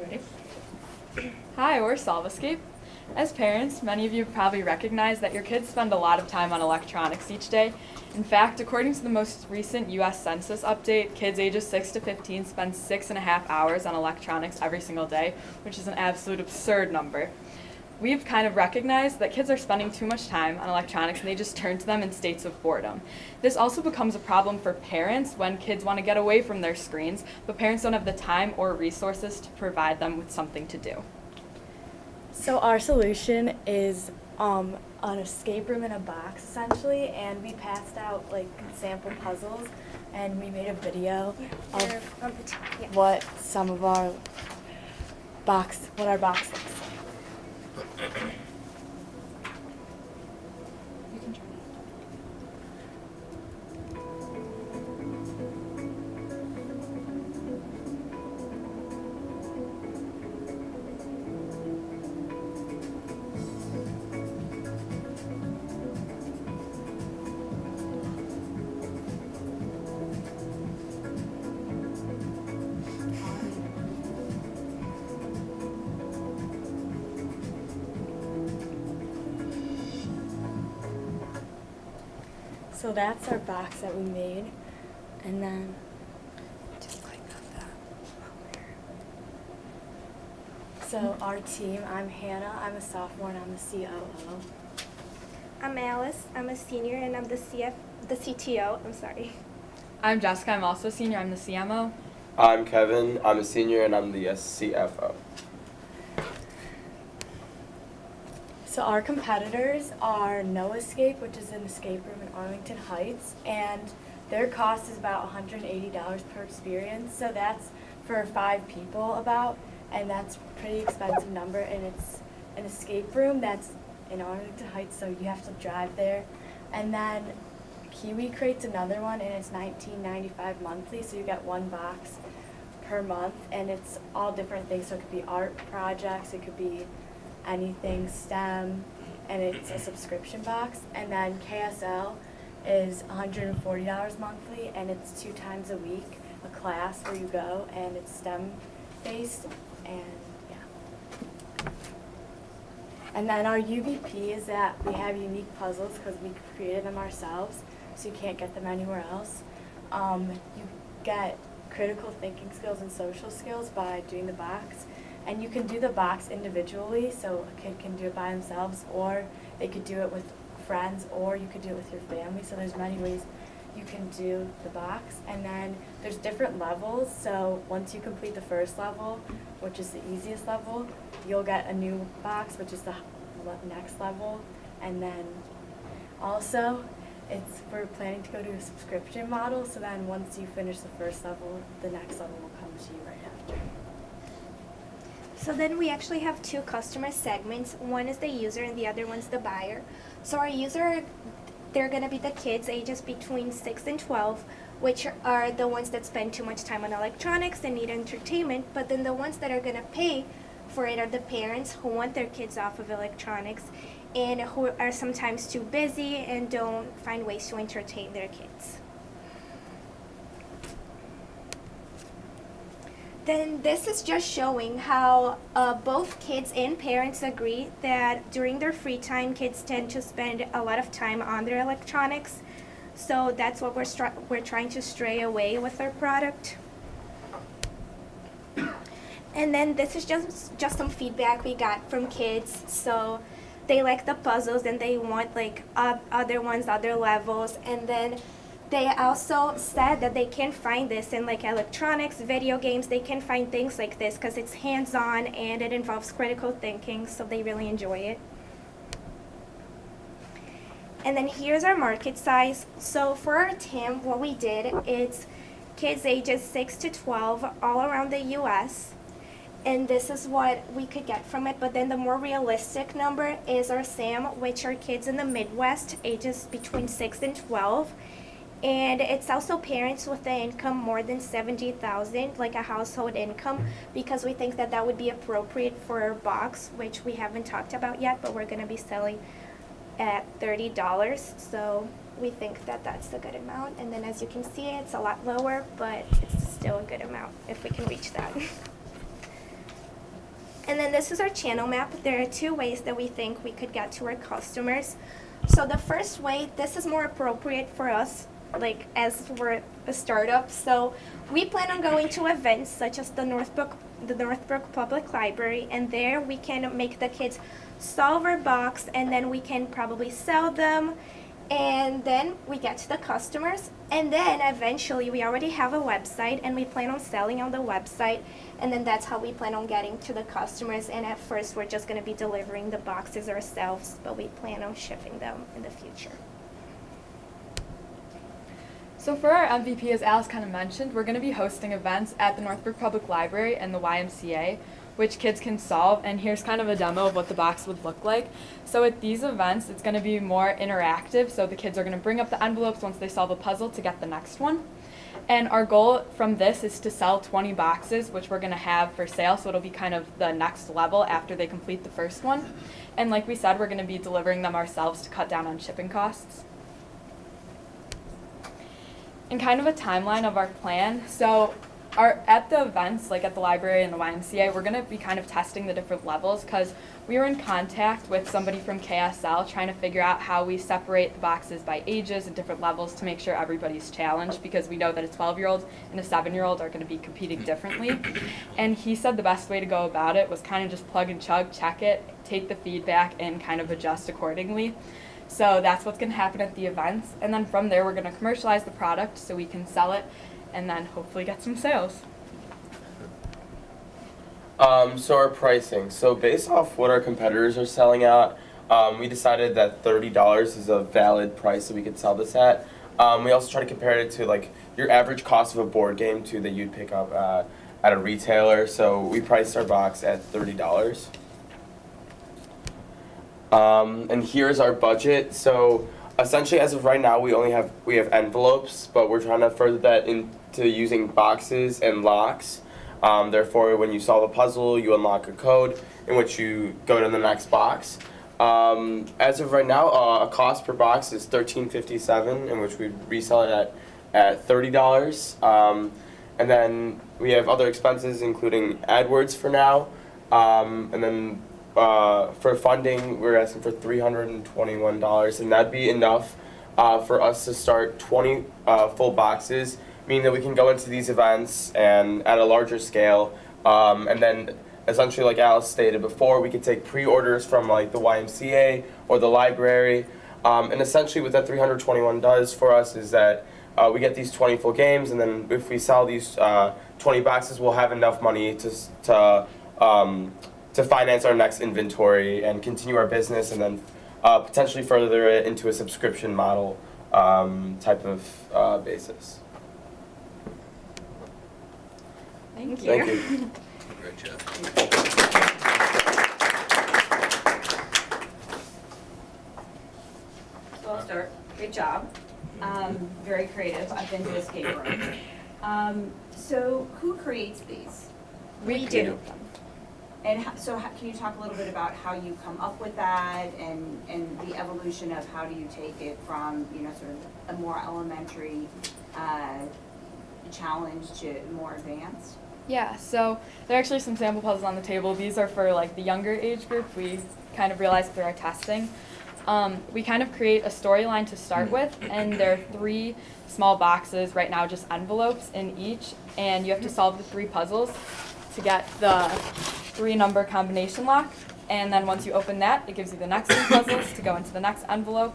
Ready? Hi, we're solvEscape. As parents, many of you probably recognize that your kids spend a lot of time on electronics each day. In fact, according to the most recent U.S. Census update, kids ages 6 to 15 spend 6.5 hours on electronics every single day, which is an absolute absurd number. We've kind of recognized that kids are spending too much time on electronics and they just turn to them in states of boredom. This also becomes a problem for parents when kids want to get away from their screens, but parents don't have the time or resources to provide them with something to do. So our solution is an escape room in a box, essentially, and we passed out like sample puzzles, and we made a video of what some of our box looks like. You can try it. So that's our box that we made, and then just click on that. So our team, I'm Hannah, I'm a sophomore, and I'm the COO. I'm Alice. I'm a senior, and I'm the CTO. I'm sorry. I'm Jessica. I'm also a senior. I'm the CMO. I'm Kevin. I'm a senior and I'm the CFO. So our competitors are solvEscape, which is an escape room in Arlington Heights, and their cost is about $180 per experience. So that's for 5 people about, and that's a pretty expensive number, and it's an escape room that's in Arlington Heights, so you have to drive there. And then Kiwi creates another one, and it's $19.95 monthly, so you get 1 box per month, and it's all different things. So it could be art projects, it could be anything STEM, and it's a subscription box. And then KSL is $140 monthly, and it's 2 times a week, a class where you go, and it's STEM based, and yeah. And then our UVP is that we have unique puzzles because we created them ourselves, so you can't get them anywhere else. You get critical thinking skills and social skills by doing the box. And you can do the box individually, so a kid can do it by themselves, or they could do it with friends, or you could do it with your family. So there's many ways you can do the box. And then there's different levels, so once you complete the first level, which is the easiest level, you'll get a new box, which is the next level. And then also, we're planning to go to a subscription model, so then once you finish the first level, the next level will come to you right after. So then we actually have 2 customer segments. One is the user and the other one's the buyer. So our user, they're going to be the kids ages between 6 and 12, which are the ones that spend too much time on electronics and need entertainment. But then the ones that are going to pay for it are the parents who want their kids off of electronics and who are sometimes too busy and don't find ways to entertain their kids. Then this is just showing how both kids and parents agree that during their free time, kids tend to spend a lot of time on their electronics. So that's what we're trying to stray away with our product. And then this is just some feedback we got from kids. So they like the puzzles and they want like other ones, other levels, and then they also said that they can find this in like electronics, video games. They can find things like this because it's hands-on and it involves critical thinking, so they really enjoy it. And then here's our market size. So for our TAM, what we did is kids ages 6 to 12 all around the US. And this is what we could get from it. But then the more realistic number is our SAM, which are kids in the Midwest, ages between 6 and 12. And it's also parents with an income more than $70,000, like a household income, because we think that that would be appropriate for our box, which we haven't talked about yet, but we're going to be selling at $30. So we think that that's a good amount. And then as you can see, it's a lot lower, but it's still a good amount if we can reach that. And then this is our channel map. There are 2 ways that we think we could get to our customers. So the first way, this is more appropriate for us, like as we're a startup. So we plan on going to events such as the Northbrook Public Library, and there we can make the kids solve our box, and then we can probably sell them, and then we get to the customers, and then eventually we already have a website, and we plan on selling on the website, and then that's how we plan on getting to the customers. And at first we're just going to be delivering the boxes ourselves, but we plan on shipping them in the future. So for our MVP, as Alice kind of mentioned, we're going to be hosting events at the Northbrook Public Library and the YMCA, which kids can solve, and here's kind of a demo of what the box would look like. So at these events, it's going to be more interactive, so the kids are going to bring up the envelopes once they solve a puzzle to get the next one. And our goal from this is to sell 20 boxes, which we're going to have for sale, so it'll be kind of the next level after they complete the first one. And like we said, we're going to be delivering them ourselves to cut down on shipping costs. And kind of a timeline of our plan. So at the events, like at the library and the YMCA, we're going to be kind of testing the different levels, because we were in contact with somebody from KSL trying to figure out how we separate the boxes by ages and different levels to make sure everybody's challenged, because we know that a 12-year-old and a 7-year-old are going to be competing differently. And he said the best way to go about it was kind of just plug and chug, check it, take the feedback, and kind of adjust accordingly. So that's what's going to happen at the events. And then from there, we're going to commercialize the product so we can sell it and then hopefully get some sales. So our pricing. So based off what our competitors are selling at, we decided that $30 is a valid price that we could sell this at. We also try to compare it to like your average cost of a board game too that you'd pick up at a retailer. So we priced our box at $30. And here's our budget. So essentially, as of right now, we have envelopes, but we're trying to further that into using boxes and locks. Therefore, when you solve a puzzle, you unlock a code in which you go to the next box. As of right now, a cost per box is $13.57, in which we resell it at $30. And then we have other expenses, including AdWords for now. And then for funding, we're asking for $321, and that'd be enough for us to start 20 full boxes, meaning that we can go into these events and at a larger scale. And then essentially, like Alice stated before, we could take pre-orders from like the YMCA or the library. And essentially what that $321 does for us is that we get these 20 full games, and then if we sell these 20 boxes, we'll have enough money to finance our next inventory and continue our business, and then potentially further it into a subscription model type of basis. Thank you. Thank you. Great job. So I'll start. Great job. Very creative. I've been to escape room. So who creates these? We do. And can you talk a little bit about how you come up with that, and the evolution of how do you take it from, sort of a more elementary challenge to more advanced? Yeah, so there are actually some sample puzzles on the table. These are for like the younger age group. We kind of realized through our testing. We kind of create a storyline to start with, and there are 3 small boxes right now, just envelopes in each, and you have to solve the 3 puzzles to get the 3-number combination lock. And then once you open that, it gives you the next 3 puzzles to go into the next envelope.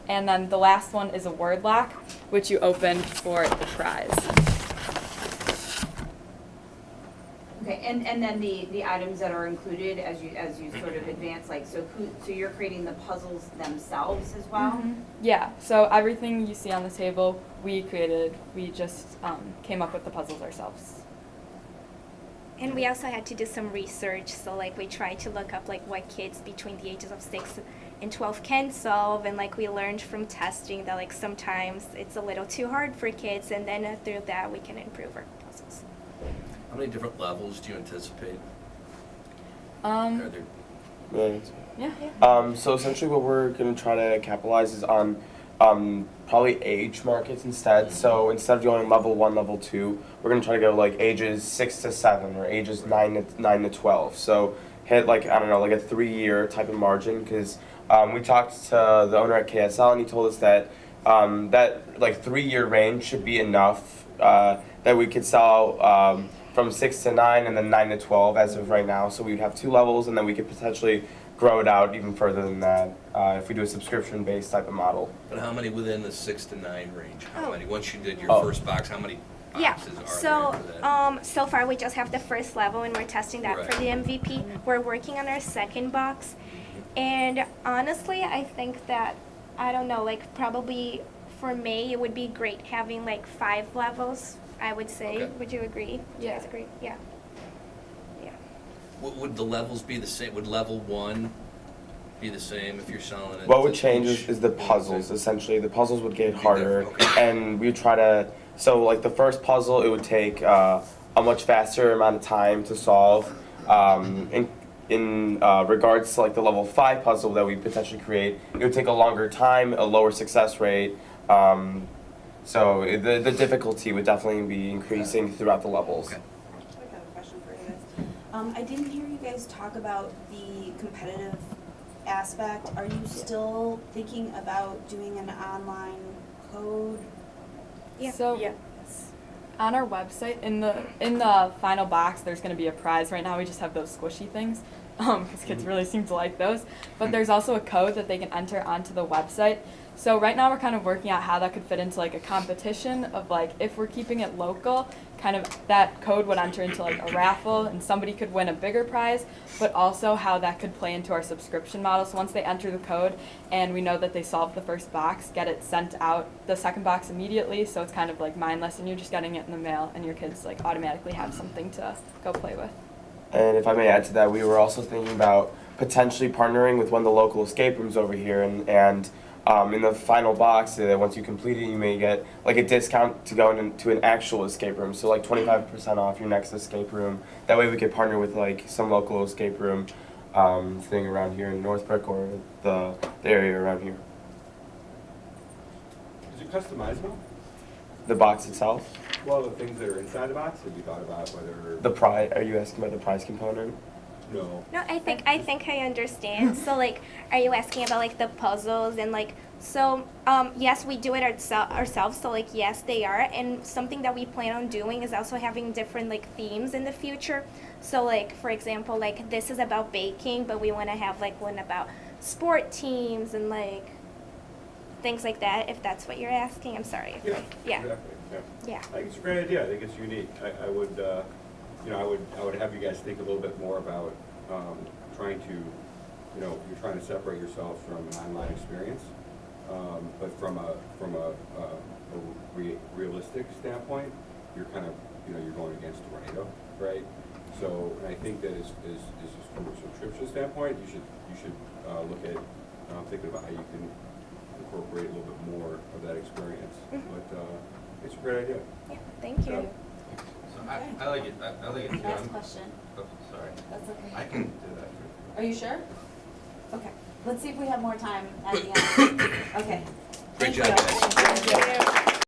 And then the last one is a word lock, which you open for the prize. Okay, and then the items that are included as you sort of advance, like so you're creating the puzzles themselves as well? Mm-hmm. Yeah, so everything you see on the table, we created. We just came up with the puzzles ourselves. And we also had to do some research, so like we tried to look up like what kids between the ages of 6 and 12 can solve, and like we learned from testing that like sometimes it's a little too hard for kids, and then through that we can improve our puzzles. How many different levels do you anticipate? Um, Are there yeah. So essentially what we're going to try to capitalize is on probably age markets instead. So instead of going level 1, level 2, we're going to try to go like ages 6 to 7 or ages 9 to 12. So hit like, I don't know, like a 3-year type of margin, because we talked to the owner at KSL and he told us that that like 3-year range should be enough that we could sell from 6 to 9 and then 9 to 12 as of right now. So we'd have 2 levels, and then we could potentially grow it out even further than that if we do a subscription-based type of model. But how many within the 6 to 9 range? How Oh. many? Once you did your Oh. first box, how many Yeah, boxes are so there for that? so far we just have the first level and we're testing that for the MVP. We're working on our second box, and honestly, I think that, I don't know, like probably for May it would be great having like 5 levels, I would say. Okay. Would you agree? Would you guys agree? Yeah. Yeah. Would the levels be the same? Would level 1 be the same if you're selling it? What would to change each? is the puzzles, essentially. The puzzles would get Be harder, different, okay. and we try to, so like the first puzzle, it would take a much faster amount of time to solve. In regards to like the level 5 puzzle that we potentially create, it would take a longer time, a lower success rate. So the difficulty would definitely be increasing throughout the levels. Okay. I have a question for you guys. I didn't hear you guys talk about the competitive aspect. Are you still thinking about doing an online code? Yeah. So Yeah. on our website, in the final box, there's going to be a prize. Right now, we just have those squishy things, because kids really seem to like those. But there's also a code that they can enter onto the website. So right now, we're kind of working out how that could fit into like a competition of like, if we're keeping it local, kind of that code would enter into like a raffle and somebody could win a bigger prize, but also how that could play into our subscription model. So once they enter the code and we know that they solved the first box, get it sent out the second box immediately. So it's kind of like mindless and you're just getting it in the mail and your kids like automatically have something to go play with. And if I may add to that, we were also thinking about potentially partnering with one of the local escape rooms over here, and in the final box, once you complete it, you may get like a discount to go into an actual escape room. So like 25% off your next escape room. That way we could partner with like some local escape room thing around here in Northbrook or the area around here. Is it customizable? The box itself, Well, the things that are inside the box, have you thought about whether? the prize. Are you asking about the prize component? No. No, I think I understand. So like, are you asking about like the puzzles and like, so yes, we do it ourselves. So like, yes, they are. And something that we plan on doing is also having different like themes in the future. So like, for example, like this is about baking, but we want to have like one about sport teams and like things like that. If that's what you're asking, I'm sorry. Yeah. Exactly, yeah. Yeah. I think it's a great idea. I think it's unique. I would, I would have you guys think a little bit more about trying to, you're trying to separate yourself from an online experience, but from a realistic standpoint, you're kind of, you're going against a tornado, right? So, and I think that is from a subscription standpoint, you should look at thinking about how you can incorporate a little bit more of that experience. Mhm. But it's a great idea. Yeah. Thank you. So I like it, I like it too. Last question. Oh, sorry. That's okay. I can do that. Are you sure? Okay. Let's see if we have more time at the end. Okay. Great Thank job, you. guys. Thank you.